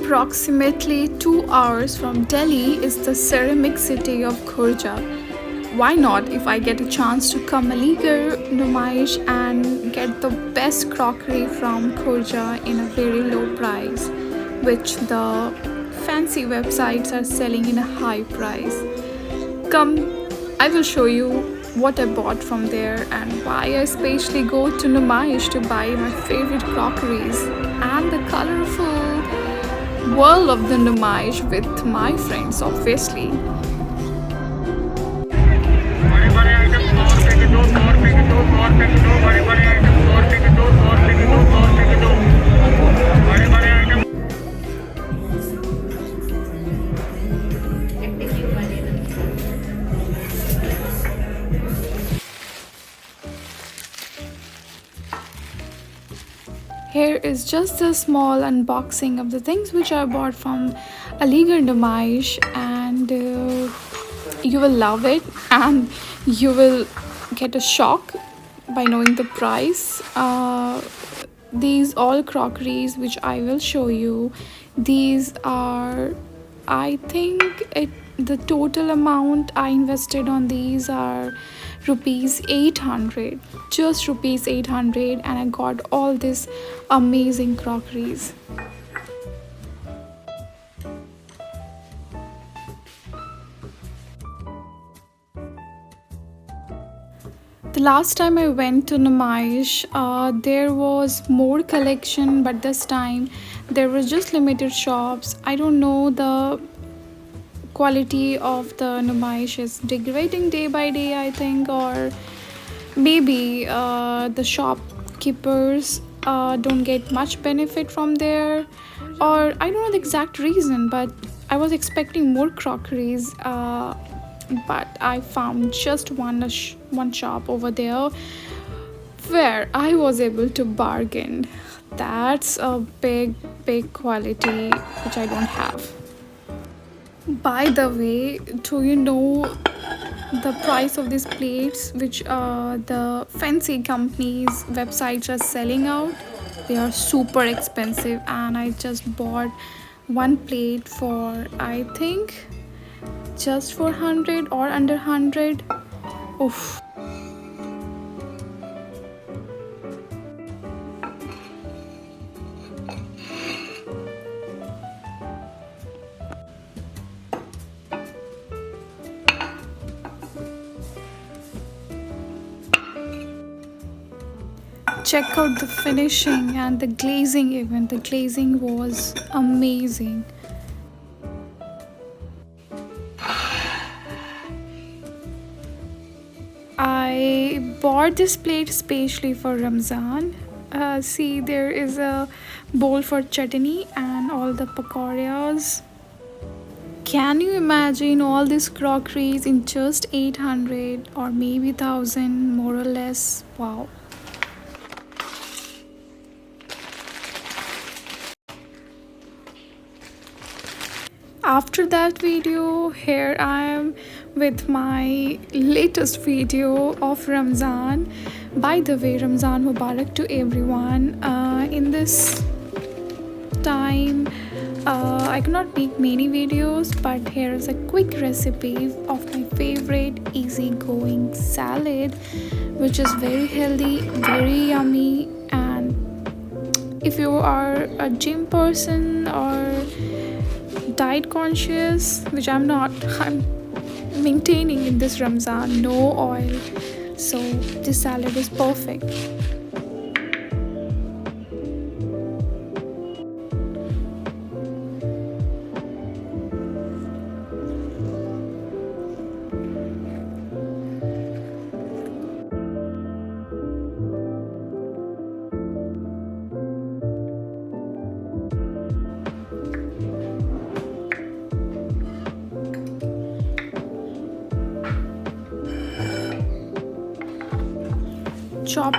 Approximately 2 hours from Delhi is the ceramic city of Khurja. Why not if I get a chance to come Aligarh, numaish and get the best crockery from Khurja in a very low price, which the fancy websites are selling in a high price. Come, I will show you what I bought from there and why I especially go to numaish to buy my favorite crockeries and the colorful world of the numaish with my friends, obviously. बड़े बड़े item 100 रुपए के दो, 100 रुपए के दो, 100 रुपए के दो, बड़े बड़े आइटम 100 रुपए के दो, 100 रुपए के दो, 100 रुपए के दो, बड़े बड़े item. Here is just a small unboxing of the things which I bought from Aligarh Numaish, and you will love it and you will get a shock by knowing the price. These all crockeries which I will show you, these are, I think the total amount I invested on these are rupees 800, just rupees 800, and I got all these amazing crockeries. The last time I went to Numaish, there was more collection, but this time there was just limited shops. I don't know, the quality of the numaish is degrading day by day, I think, or maybe the shopkeepers don't get much benefit from there, or I don't know the exact reason, but I was expecting more crockeries, but I found just one shop over there where I was able to bargain. That's a big quality which I don't have. By the way, do you know the price of these plates which the fancy companies websites are selling out? They are super expensive, and I just bought one plate for, I think, just for 100 or under 100. Oof. Check out the finishing and the glazing, even the glazing was amazing. I bought this plate especially for Ramzan. See, there is a bowl for chutney and all the pakoras. Can you imagine all these crockeries in just 800 or maybe 1000, more or less? Wow. After that video, here I am with my latest video of Ramzan. By the way, Ramzan mubarak to everyone. In this time, I cannot make many videos, but here is a quick recipe of my favorite easygoing salad, which is very healthy, very yummy, and if you are a gym person or diet conscious, which I'm not, I'm maintaining in this Ramzan, no oil, so this salad is perfect.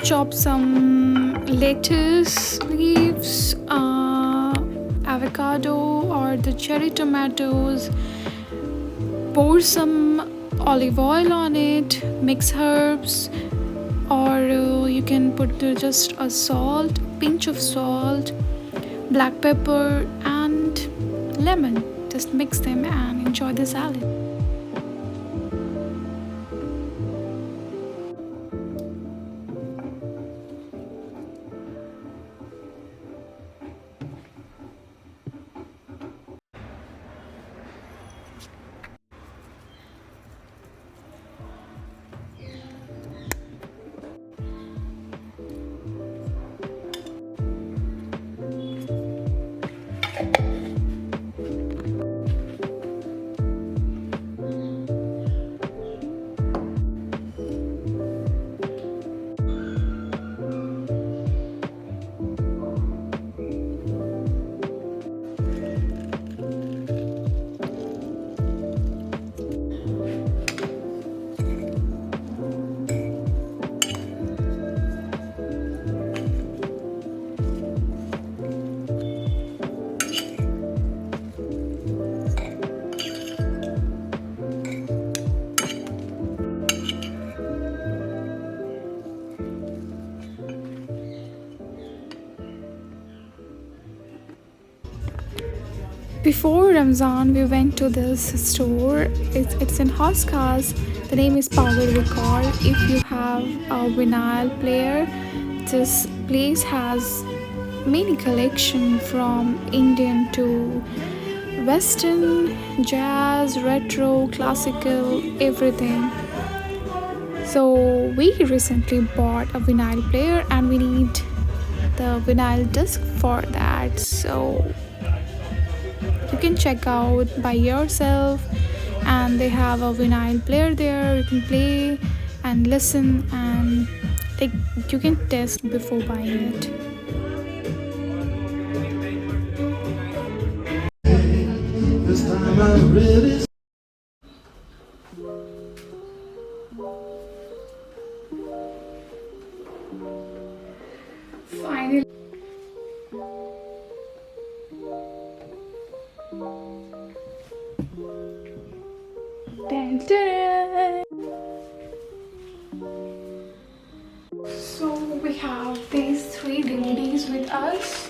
Chop some lettuce leaves, avocado or the cherry tomatoes, pour some olive oil on it, mix herbs, or you can put just a pinch of salt, black pepper, and lemon. Just mix them and enjoy the salad. Before Ramzan, we went to this store. It's in Hoskas. The name is Power Record. If you have a vinyl player, this place has many collection from Indian to Western, jazz, retro, classical, everything. So we recently bought a vinyl player and we need the vinyl disc for that. So you can check out by yourself, and they have a vinyl player there. You can play and listen, and like you can test before buying it. This time I really Finally, dun, dun. So we have these three ladies with us.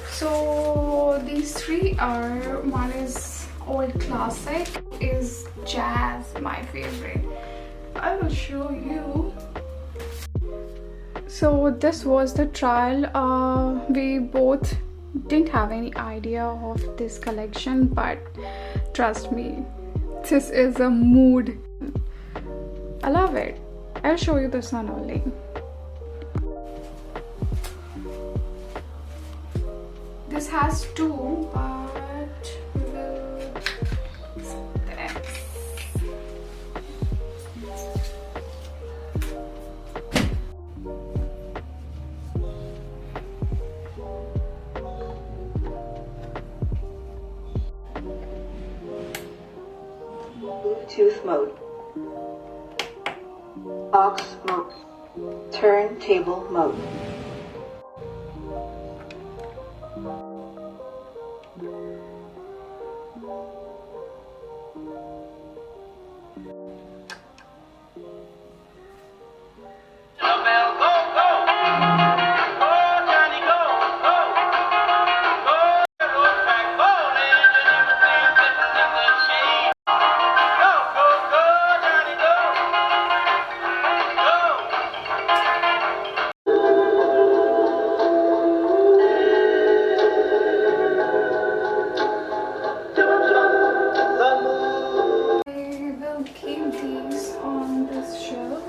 So these three are, one is old classic, is jazz, my favorite. I will show you. So this was the trial. We both didn't have any idea of this collection, but trust me, this is a mood. I love it. I'll show you this one only. This has two, but we will this. Bluetooth mode, aux mode, turntable mode. I will keep these on this shelf.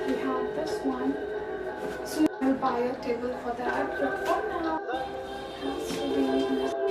We have this one. Soon I'll buy a table for that. But for now, it has to be